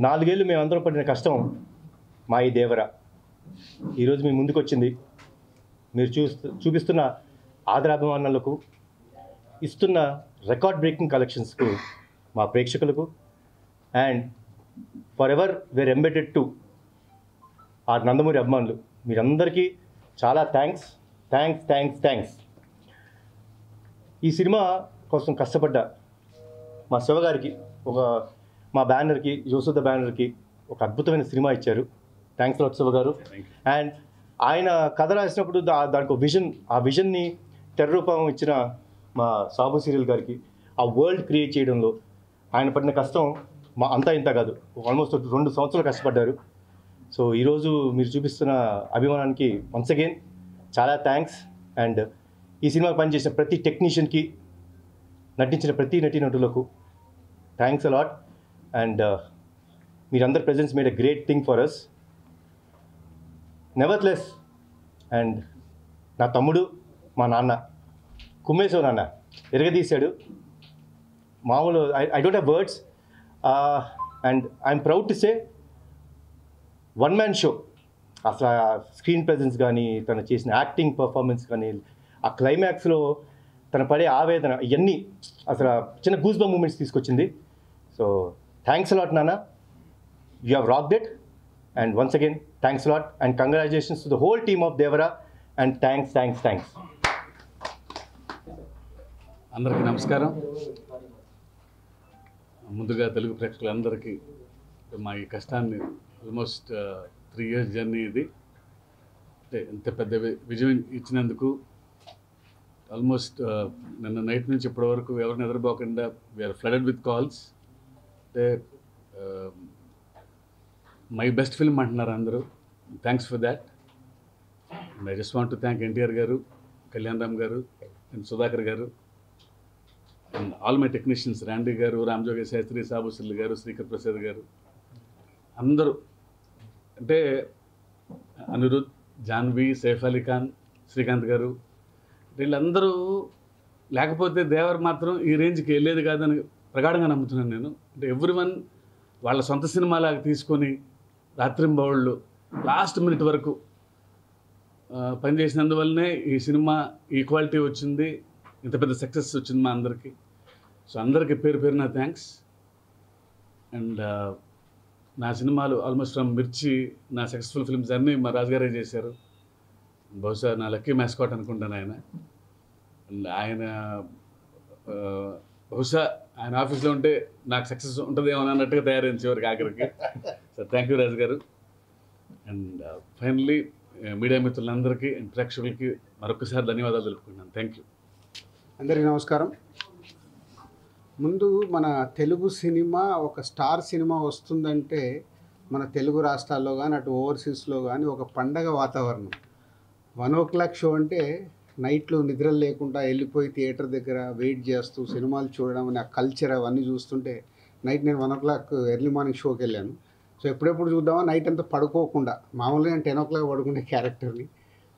4 ఏళ్ళు మేమందరం పడిన కష్టం మా ఈ దేవర ఈరోజు మీ ముందుకు వచ్చింది. మీరు చూపిస్తున్న ఆదరాభిమానాలకు, ఇస్తున్న రికార్డ్ బ్రేకింగ్ కలెక్షన్స్కు, మా ప్రేక్షకులకు and forever where embedded to ఆ నందమూరి అభిమానులు మీరందరికీ చాలా థ్యాంక్స్. ఈ సినిమా కోసం కష్టపడ్డ మా శివగారికి, మా బ్యానర్కి, జోసుద బ్యానర్కి ఒక అద్భుతమైన సినిమా ఇచ్చారు. థ్యాంక్స్ లాట్ శివ గారు. అండ్ ఆయన కథ రాసినప్పుడు దానికి విజన్, ఆ విజన్ని తెర రూపం ఇచ్చిన మా సాబు సీరియల్ గారికి ఆ వరల్డ్ క్రియేట్ చేయడంలో ఆయన పడిన కష్టం మా అంతా ఇంత కాదు, ఆల్మోస్ట్ 2 సంవత్సరాలు కష్టపడ్డారు. సో ఈరోజు మీరు చూపిస్తున్న అభిమానానికి వన్స్ అగైన్ చాలా థ్యాంక్స్. అండ్ ఈ సినిమాకి పనిచేసిన ప్రతి టెక్నీషియన్కి, నటించిన ప్రతి నటీనటులకు థ్యాంక్స్ అలాట్. అండ్ మీరందరి presence made a great thing for us. Nevertheless. And నా తమ్ముడు, మా నాన్న కుమ్మేశ్వర నాన్న ఎరగదీశాడు. మామూలు I don't have words. And I'm proud to say one man show. అసలు స్క్రీన్ ప్రెజెన్స్ కానీ, తను చేసిన యాక్టింగ్ పర్ఫార్మెన్స్ కానీ, ఆ క్లైమాక్స్లో తను పడే ఆవేదన, ఇవన్నీ అసలు చిన్న గూస్ బంప్ మూమెంట్స్ తీసుకొచ్చింది. సో థ్యాంక్స్ అలాట్ నాన్న, you have rocked it. And once again thanks a lot and congratulations to the whole team of Devara. And thanks. అందరికీ నమస్కారం. ముందుగా తెలుగు ప్రేక్షకులందరికీ మా ఈ కష్టాన్ని, ఆల్మోస్ట్ 3 years జర్నీ ఇది, అంటే ఇంత పెద్ద విజయం ఇచ్చినందుకు ఆల్మోస్ట్ నిన్న నైట్ నుంచి ఇప్పటి వరకు ఎవరిని నిద్రపోకుండా వీఆర్ ఫ్లడెడ్ విత్ కాల్స్. అంటే మై బెస్ట్ ఫిల్మ్ అంటున్నారు అందరూ. Thanks for that. And I just want to thank NTR గారు, కళ్యాణ్ రామ్ గారు అండ్ సుధాకర్ గారు అండ్ ఆల్ మై టెక్నీషియన్స్, రాండీ గారు, రామ్జోగి శాస్త్రి, సాబు సిల్లు గారు, శ్రీకర్ ప్రసాద్ గారు, అందరూ. అంటే అనిరుద్, జాన్వి, సైఫ్ అలీ ఖాన్, శ్రీకాంత్ గారు, వీళ్ళందరూ లేకపోతే దేవర్ మాత్రం ఈ రేంజ్కి వెళ్ళేది కాదని ప్రగాఢంగా నమ్ముతున్నాను నేను. అంటే ఎవ్రీవన్ వాళ్ళ సొంత సినిమాలాగా తీసుకొని రాత్రింబవళ్ళు లాస్ట్ మినిట్ వరకు పనిచేసినందువల్లనే ఈ సినిమా ఈ క్వాలిటీ వచ్చింది, ఇంత పెద్ద సక్సెస్ వచ్చింది మా అందరికీ. సో అందరికీ పేరున థ్యాంక్స్. అండ్ నా సినిమాలు ఆల్మోస్ట్ ఫ్రమ్ మిర్చి, నా సక్సెస్ఫుల్ ఫిల్మ్స్ అన్నీ మా రాజుగారే చేశారు. బహుశా నా లక్కీ మ్యాస్కాట్ అనుకుంటాను ఆయన. అండ్ ఆయన బహుశా ఆయన ఆఫీస్లో ఉంటే నాకు సక్సెస్ ఉంటుందేమో అన్నట్టుగా తయారైంది చివరికి ఆఖరికి. సో థ్యాంక్ యూ రాజు గారు. అండ్ ఫైనల్లీ మీడియా మిత్రులందరికీ అండ్ ప్రేక్షకులకి మరొకసారి ధన్యవాదాలు తెలుపుకుంటున్నాను. Thank you. అందరికీ నమస్కారం. ముందు మన తెలుగు సినిమా ఒక స్టార్ సినిమా వస్తుందంటే మన తెలుగు రాష్ట్రాల్లో కానీ అటు ఓవర్సీస్లో కానీ ఒక పండగ వాతావరణం. 1 o'clock షో అంటే నైట్లు నిద్రలు లేకుండా వెళ్ళిపోయి థియేటర్ దగ్గర వెయిట్ చేస్తూ సినిమాలు చూడడం అనే ఆ కల్చర్ అవన్నీ చూస్తుంటే నైట్ నేను 1 o'clock ఎర్లీ మార్నింగ్ షోకి వెళ్ళాను. సో ఎప్పుడెప్పుడు చూద్దామా నైట్ అంతా పడుకోకుండా, మామూలుగా నేను 10 o'clock పడుకునే క్యారెక్టర్ని.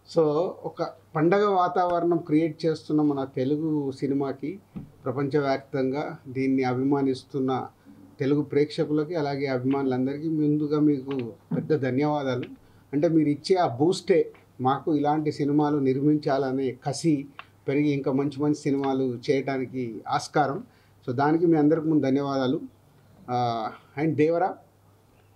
సో ఒక పండగ వాతావరణం క్రియేట్ చేస్తున్న మన తెలుగు సినిమాకి ప్రపంచవ్యాప్తంగా దీన్ని అభిమానిస్తున్న తెలుగు ప్రేక్షకులకి అలాగే అభిమానులందరికీ ముందుగా మీకు పెద్ద ధన్యవాదాలు. అంటే మీరు ఇచ్చే ఆ బూస్టే మాకు ఇలాంటి సినిమాలు నిర్మించాలనే కసి పెరిగి ఇంకా మంచి మంచి సినిమాలు చేయడానికి ఆస్కారం. సో దానికి మీ అందరికి ముందు ధన్యవాదాలు. అండ్ దేవరా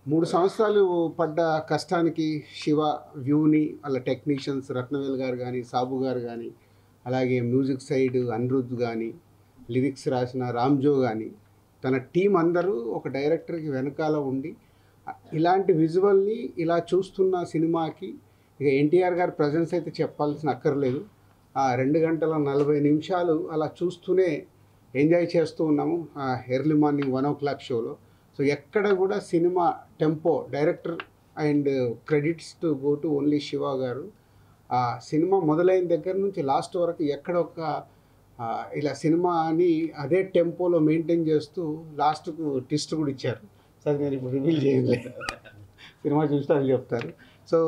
3 సంవత్సరాలు పడ్డ కష్టానికి శివ, వ్యూని, వాళ్ళ టెక్నీషియన్స్ రత్నవేల్ గారు కానీ, సాబు గారు కానీ, అలాగే మ్యూజిక్ సైడ్ అనిరుద్ కానీ, లిరిక్స్ రాసిన రామ్జో కానీ, తన టీం అందరూ ఒక డైరెక్టర్కి వెనకాల ఉండి ఇలాంటి విజువల్ని ఇలా చూస్తున్న సినిమాకి ఇక ఎన్టీఆర్ గారి ప్రజెన్స్ అయితే చెప్పాల్సిన అక్కర్లేదు. ఆ 2 గంటల 40 నిమిషాలు అలా చూస్తూనే ఎంజాయ్ చేస్తూ ఉన్నాము ఎర్లీ మార్నింగ్ 1 o'clock షోలో. సో ఎక్కడ కూడా cinema tempo, director and credits to go to only Shiva గారు. ఆ సినిమా మొదలైన దగ్గర నుంచి లాస్ట్ వరకు ఎక్కడ ఒక ఇలా సినిమాని అదే టెంపోలో మెయింటైన్ చేస్తూ లాస్ట్కు ట్విస్ట్ కూడా ఇచ్చారు. సరే నేను ఇప్పుడు రివీల్ చేయలేదు, సినిమా చూస్తే అది చెప్తారు. So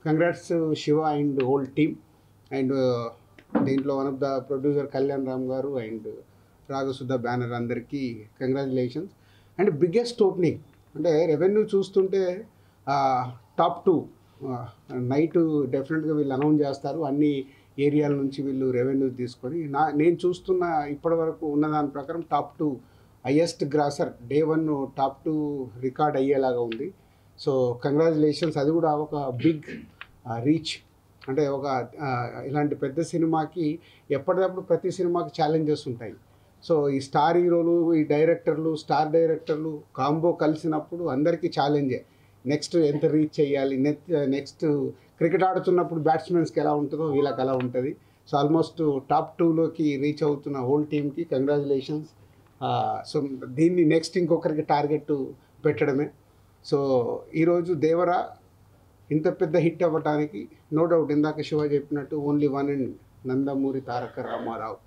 congrats Shiva and whole team. And దీంట్లో one of the producer Kalyan Ram garu and Ragasudha banner అందరికీ కంగ్రాచులేషన్స్. అండ్ బిగ్గెస్ట్ ఓపెనింగ్ అంటే రెవెన్యూ చూస్తుంటే టాప్ 2 నైట్ డెఫినెట్గా వీళ్ళు అనౌన్స్ చేస్తారు. అన్ని ఏరియాల నుంచి వీళ్ళు రెవెన్యూ తీసుకొని నేను చూస్తున్న ఇప్పటివరకు ఉన్న దాని ప్రకారం top 2 highest grosser day 1 top 2 record అయ్యేలాగా ఉంది. So congratulations. అది కూడా ఒక బిగ్ రీచ్. అంటే ఒక ఇలాంటి పెద్ద సినిమాకి ఎప్పటికప్పుడు ప్రతి సినిమాకి ఛాలెంజెస్ ఉంటాయి. సో ఈ స్టార్ హీరోలు, ఈ డైరెక్టర్లు, స్టార్ డైరెక్టర్లు కాంబో కలిసినప్పుడు అందరికీ ఛాలెంజే. నెక్స్ట్ ఎంత రీచ్ చేయాలి, నెక్స్ట్ క్రికెట్ ఆడుతున్నప్పుడు బ్యాట్స్మెన్స్కి ఎలా ఉంటుందో వీళ్ళకి అలా ఉంటుంది. సో ఆల్మోస్ట్ టాప్ 2లోకి రీచ్ అవుతున్న హోల్ టీమ్కి కంగ్రాచులేషన్స్. సో దీన్ని నెక్స్ట్ ఇంకొకరికి టార్గెట్ పెట్టడమే. సో ఈరోజు దేవరా ఇంత పెద్ద హిట్ అవ్వటానికి నో డౌట్ ఇందాక శివ చెప్పినట్టు only one and Nandamuri Taraka Ramarao.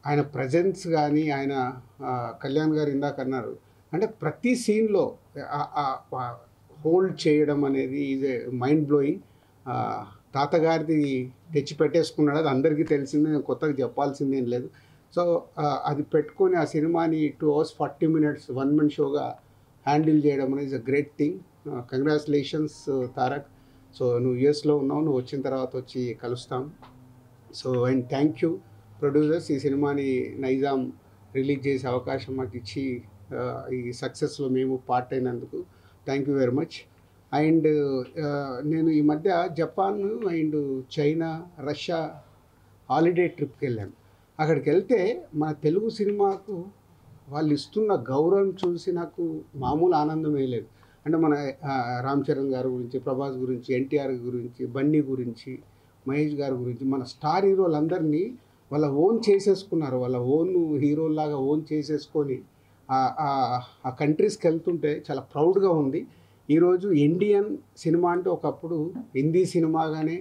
ఆయన ప్రజెన్స్ కానీ ఆయన కళ్యాణ్ గారు ఇందాక అన్నారు, అంటే ప్రతి సీన్లో హోల్డ్ చేయడం అనేది ఈజ్ ఏ మైండ్ బ్లోయింగ్. తాతగారిది తెచ్చి పెట్టేసుకున్నాడు, అది అందరికీ తెలిసిందే, నేను కొత్తగా చెప్పాల్సిందేం లేదు. సో అది పెట్టుకొని ఆ సినిమాని 2 hours 40 minutes 1 man షోగా హ్యాండిల్ చేయడం అనేది is a great thing. Congratulations Tarak. So నువ్వు యూఎస్లో ఉన్నావు, నువ్వు వచ్చిన తర్వాత వచ్చి కలుస్తాం. So and thank you producers, ఈ సినిమాని నైజాం రిలీజ్ చేసే అవకాశం మాకు ఇచ్చి ఈ సక్సెస్లో మేము పార్ట్ అయినందుకు thank you very much. And నేను ఈ మధ్య Japan and China, Russia holiday ట్రిప్కి వెళ్ళాను. అక్కడికి వెళ్తే మన తెలుగు సినిమాకు వాళ్ళు ఇస్తున్న గౌరవం చూసి నాకు మామూలు ఆనందమే లేదు. అంటే మన రామ్ చరణ్ గారి గురించి, ప్రభాస్ గురించి, ఎన్టీఆర్ గురించి, బన్నీ గురించి, మహేష్ గారి గురించి, మన స్టార్ హీరోలందరినీ వాళ్ళ ఓన్ చేసేసుకున్నారు. వాళ్ళ ఓన్ హీరోలాగా ఓన్ చేసేసుకొని ఆ కంట్రీస్కి వెళ్తుంటే చాలా ప్రౌడ్గా ఉంది. ఈరోజు ఇండియన్ సినిమా అంటే ఒకప్పుడు హిందీ సినిమాగానే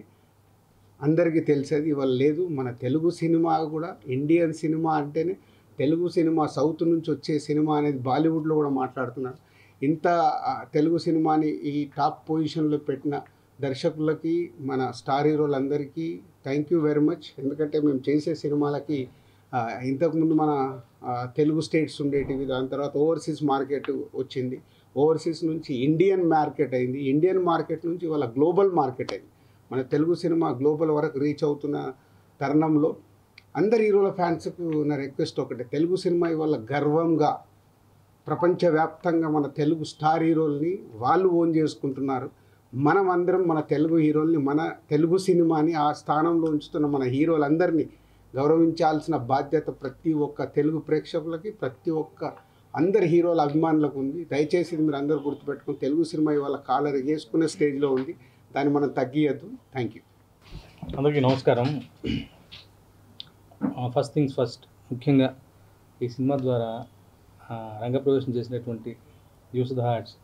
అందరికీ తెలిసేది, ఇవాళ లేదు. మన తెలుగు సినిమా కూడా ఇండియన్ సినిమా అంటేనే తెలుగు సినిమా, సౌత్ నుంచి వచ్చే సినిమా అనేది బాలీవుడ్లో కూడా మాట్లాడుతున్నారు. ఇంత తెలుగు సినిమాని ఈ టాప్ పొజిషన్లో పెట్టిన దర్శకులకి, మన స్టార్ హీరోలందరికీ థ్యాంక్ యూ వెరీ మచ్. ఎందుకంటే మేము చేసే సినిమాలకి ఇంతకుముందు మన తెలుగు స్టేట్స్ ఉండేటివి, దాని తర్వాత ఓవర్సీస్ మార్కెట్ వచ్చింది, ఓవర్సీస్ నుంచి ఇండియన్ మార్కెట్ అయింది, ఇండియన్ మార్కెట్ నుంచి ఇవాళ గ్లోబల్ మార్కెట్ అయింది. మన తెలుగు సినిమా గ్లోబల్ వరకు రీచ్ అవుతున్న తరుణంలో అందరి హీరోల ఫ్యాన్స్కు నా రిక్వెస్ట్ ఒకటే, తెలుగు సినిమా ఇవాళ గర్వంగా ప్రపంచవ్యాప్తంగా మన తెలుగు స్టార్ హీరోల్ని వాళ్ళు ఓన్ చేసుకుంటున్నారు. మనం అందరం మన తెలుగు హీరోల్ని, మన తెలుగు సినిమాని ఆ స్థానంలో ఉంచుతున్న మన హీరోలందరినీ గౌరవించాల్సిన బాధ్యత ప్రతి ఒక్క తెలుగు ప్రేక్షకులకి, ప్రతి ఒక్క అందరి హీరోల అభిమానులకు ఉంది. దయచేసి ఇది మీరు అందరూ గుర్తుపెట్టుకుని, తెలుగు సినిమా ఇవాళ కాలర్ వేసుకునే స్టేజ్లో ఉంది, దాన్ని మనం తగ్గియద్దు. Thank you. అందరికీ నమస్కారం. ఫస్ట్ థింగ్స్ ఫస్ట్, ముఖ్యంగా ఈ సినిమా ద్వారా రంగప్రవేశం చేసినటువంటి యూస్ ద హార్ట్స్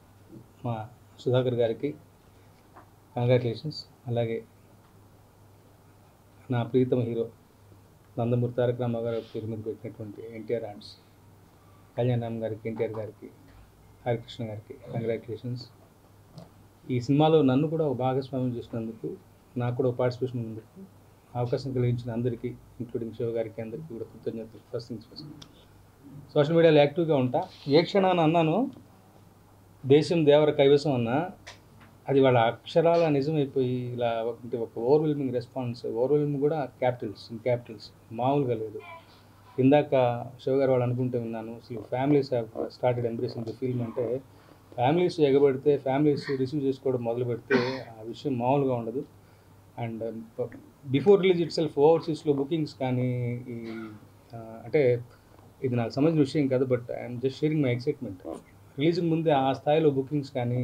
మా సుధాకర్ గారికి కంగ్రాచులేషన్స్. అలాగే నా ప్రీతమ హీరో నందమూరి తారక రామారావు గారి పేరు మీద పెట్టినటువంటి ఎన్టీఆర్ ఆర్ట్స్ కళ్యాణ్ రామ్ గారికి, ఎన్టీఆర్ గారికి, హరికృష్ణ గారికి కంగ్రాచులేషన్స్. ఈ సినిమాలో నన్ను కూడా ఒక భాగస్వామ్యం చేసినందుకు, నాకు కూడా ఒక పార్టిసిపేషన్ ఉన్నందుకు అవకాశం కలిగించిన అందరికీ, ఇంక్లూడింగ్ శివ గారికి, అందరికీ కూడా కృతజ్ఞతలు. ఫస్ట్ థింగ్స్ ఫస్ట్, సోషల్ మీడియాలో యాక్టివ్గా ఉంటా. ఏ క్షణాన్ని అన్నాను దేశం దేవర కైవసం అన్నా, అది వాళ్ళ అక్షరాల నిజమైపోయి ఇలా అంటే ఒక ఓవర్వెల్మింగ్ రెస్పాన్స్. ఓవర్వెల్మింగ్ కూడా క్యాపిటల్స్ మామూలుగా లేదు. ఇందాక శివ గారు వాళ్ళు అనుకుంటూ విన్నాను, అసలు families have started embracing the film. అంటే ఫ్యామిలీస్ ఎగబడితే, ఫ్యామిలీస్ రిసీవ్ చేసుకోవడం మొదలు పెడితే ఆ విషయం మామూలుగా ఉండదు. And before release itself ఓవర్సీస్లో బుకింగ్స్ కానీ, ఈ అంటే ఇది నాకు సంబంధించిన విషయం కాదు, but I'm just sharing my excitement. రిలీజ్కి ముందే ఆ స్థాయిలో బుకింగ్స్ కానీ,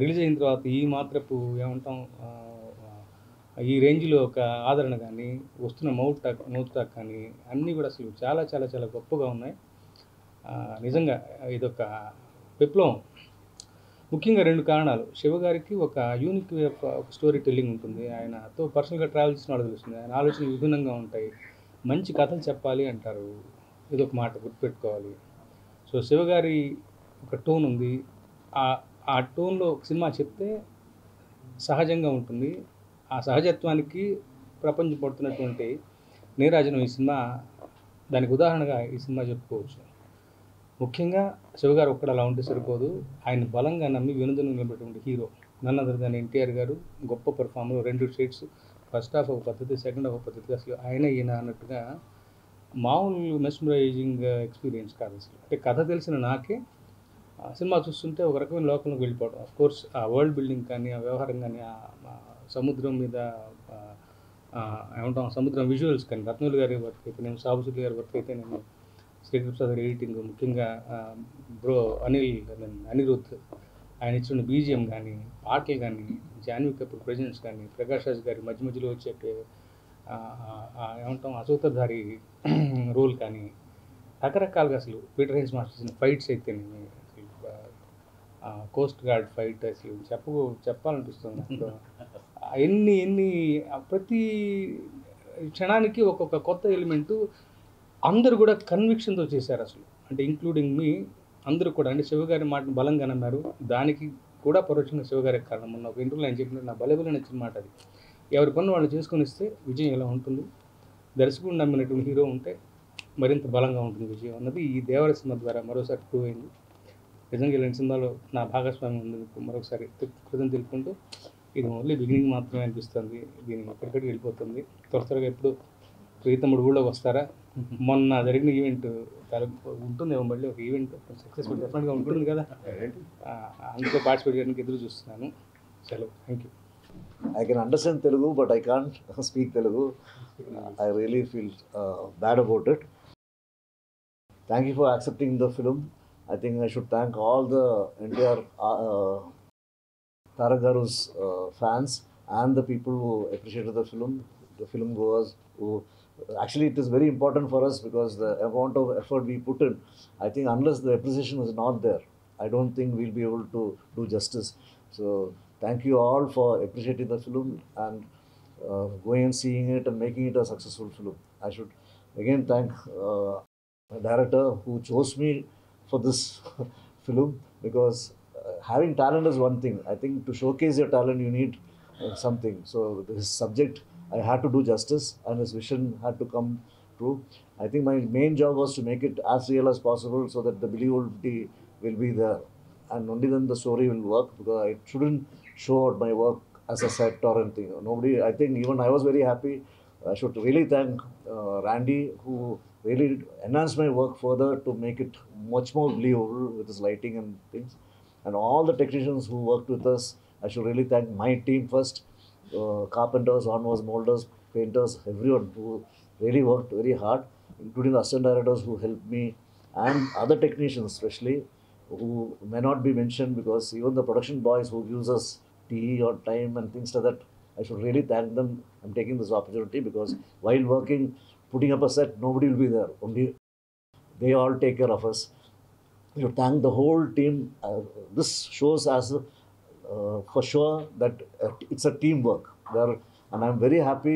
రిలీజ్ అయిన తర్వాత ఈ మాత్రపు ఏమంటాం, ఈ రేంజ్లో ఒక ఆదరణ కానీ, వస్తున్న మౌత్ టాక్ కానీ అన్నీ కూడా అసలు చాలా చాలా చాలా గొప్పగా ఉన్నాయి. నిజంగా ఇదొక విప్లవం. ముఖ్యంగా 2 కారణాలు. శివగారికి ఒక యూనిక్ వే ఆఫ్ ఒక స్టోరీ టెల్లింగ్ ఉంటుంది. ఆయనతో పర్సనల్గా ట్రావెల్ చేసిన వాళ్ళు తెలుస్తుంది. ఆయన ఆలోచనలు విభిన్నంగా ఉంటాయి. మంచి కథలు చెప్పాలి అంటారు, ఇదొక మాట గుర్తుపెట్టుకోవాలి. సో శివగారి ఒక టోన్ ఉంది. ఆ టోన్లో ఒక సినిమా చెప్తే సహజంగా ఉంటుంది. ఆ సహజత్వానికి ప్రపంచం పడుతున్నటువంటి నీరాజనం ఈ సినిమా దానికి ఉదాహరణగా ఈ సినిమా చెప్పుకోవచ్చు. ముఖ్యంగా శివగారు ఒక్కడ అలా ఉంటే సరిపోదు, ఆయన బలంగా నమ్మి వెనుదను నిలబెట్టినటువంటి hero none other than NTR గారు. గొప్ప పెర్ఫార్మర్, 2 షేడ్స్, ఫస్ట్ హాఫ్ ఒక పద్ధతి, సెకండ్ హాఫ్ ఒక పద్ధతి. అసలు ఆయన ఈయన అన్నట్టుగా మామూలు మెస్మరైజింగ్ ఎక్స్పీరియన్స్ కాదు అసలు. అంటే కథ తెలిసిన నాకే సినిమా చూస్తుంటే ఒక రకమైన లోకంలోకి వెళ్ళిపోవడం. ఆఫ్ కోర్స్ ఆ వరల్డ్ బిల్డింగ్ కానీ, ఆ వ్యవహారం కానీ, ఆ సముద్రం మీద ఏమంటాం సముద్రం విజువల్స్ కానీ, రత్నూలు గారి వర్క్ అయితే నేను, సాబుసుల్లి గారి వర్క్ అయితే నేను, శ్రీకృష్ణ గారి ఎడిటింగ్, ముఖ్యంగా బ్రో అనిరుద్ధ్ ఆయన ఇచ్చిన బీజిఎం కానీ, పాటలు కానీ, జాన్వీ కపూర్ ప్రెజెన్స్ కానీ, ప్రకాష్ రాజ్ గారి మధ్య మధ్యలో వచ్చే ఏమంటాం అసూత్రధారి రోల్ కానీ, రకరకాలుగా అసలు పీటర్ హెన్స్ మాస్టర్ ఫైట్స్ అయితే కోస్ట్ గార్డ్ ఫైట్ అసలు చెప్పాలనిపిస్తుంది. అసలు ఎన్ని ప్రతి క్షణానికి ఒక్కొక్క కొత్త ఎలిమెంటు అందరూ కూడా కన్విక్షన్తో చేశారు అసలు. అంటే ఇంక్లూడింగ్ మీ అందరూ కూడా, అంటే శివగారి మాటను బలంగా నమ్మారు. దానికి కూడా పరోక్షంగా శివగారికి కారణం. మొన్న ఒక ఇంటర్వ్యూలో ఆయన చెప్పినట్టు నా బలబల నచ్చిన మాట అది. ఎవరి పనులు వాళ్ళు చేసుకొని ఇస్తే విజయం ఎలా ఉంటుంది, దర్శకుడు నమ్మినటువంటి హీరో ఉంటే మరింత బలంగా ఉంటుంది విజయం అన్నది ఈ దేవర సినిమా ద్వారా మరోసారి ప్రూవ్ అయింది. నిజంగా ఇలాంటి సినిమాలో నా భాగస్వామ్యం ఉన్నందుకు మరొకసారి కృతజ్ఞతలు తెలుపుకుంటూ, ఇది ఓన్లీ బిగినింగ్ మాత్రమే అనిపిస్తుంది. దీని ఎక్కడికడికి వెళ్ళిపోతుంది. త్వరగా ఎప్పుడు ప్రీతముడు ఊళ్ళోకి వస్తారా? మొన్న జరిగిన ఈవెంట్ ఉంటుందేమో, మళ్ళీ ఒక ఈవెంట్ సక్సెస్ఫుల్ డెఫినెట్గా ఉంటుంది కదా, అందులో పార్టిసిపేట్ చేయడానికి ఎదురు చూస్తున్నాను. సెలవు. Thank you. I can understand Telugu, but I can't speak Telugu. I really feel bad about it. Thank you for accepting the film. I think I should thank all the NTR Tarak Garu's fans and the people who appreciated the film goers who actually it is very important for us because the amount of effort we put in, I think unless the appreciation is not there, I don't think we'll be able to do justice. So thank you all for appreciating the film and going and seeing it and making it a successful film. I should again thank my director who chose me for this film because having talent is one thing. I think to showcase your talent you need something. So this subject I had to do justice and his vision had to come true. I think my main job was to make it as real as possible so that the believability will be there. And only then the story will work because I shouldn't show out my work as a set or anything. Nobody, I think even I was very happy. I should really thank Randy who really enhanced my work further to make it much more believable with his lighting and things. And all the technicians who worked with us, I should really thank my team first. Carpenters, onwards, molders, painters, everyone who really worked very hard, including the assistant directors who helped me and other technicians especially who may not be mentioned because even the production boys who gives us tea or time and things like that, I should really thank them. I'm taking this opportunity because while working, putting up a set, nobody will be there. Only they all take care of us. I should thank the whole team. This shows as for sure that it's a teamwork there, and I'm very happy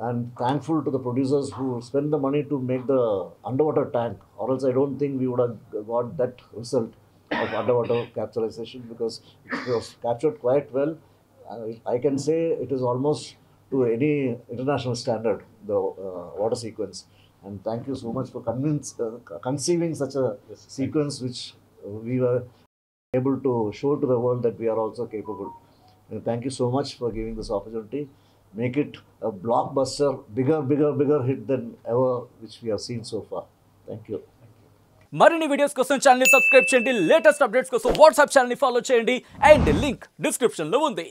and thankful to the producers who spent the money to make the underwater tank, or else I don't think we would have got that result of underwater capitalization because it was captured quite well. I can say it is almost to any international standard, the water sequence. And thank you so much for conceiving such a sequence which we were able to show to the world that we are also capable. And thank you so much for giving this opportunity. Make it a blockbuster, bigger hit than ever which we have seen so far. Thank you. మరిన్ని videos కోసం channel ని subscribe చేయండి, latest updates కోసం WhatsApp channel ని follow చేయండి and link description లో ఉంది.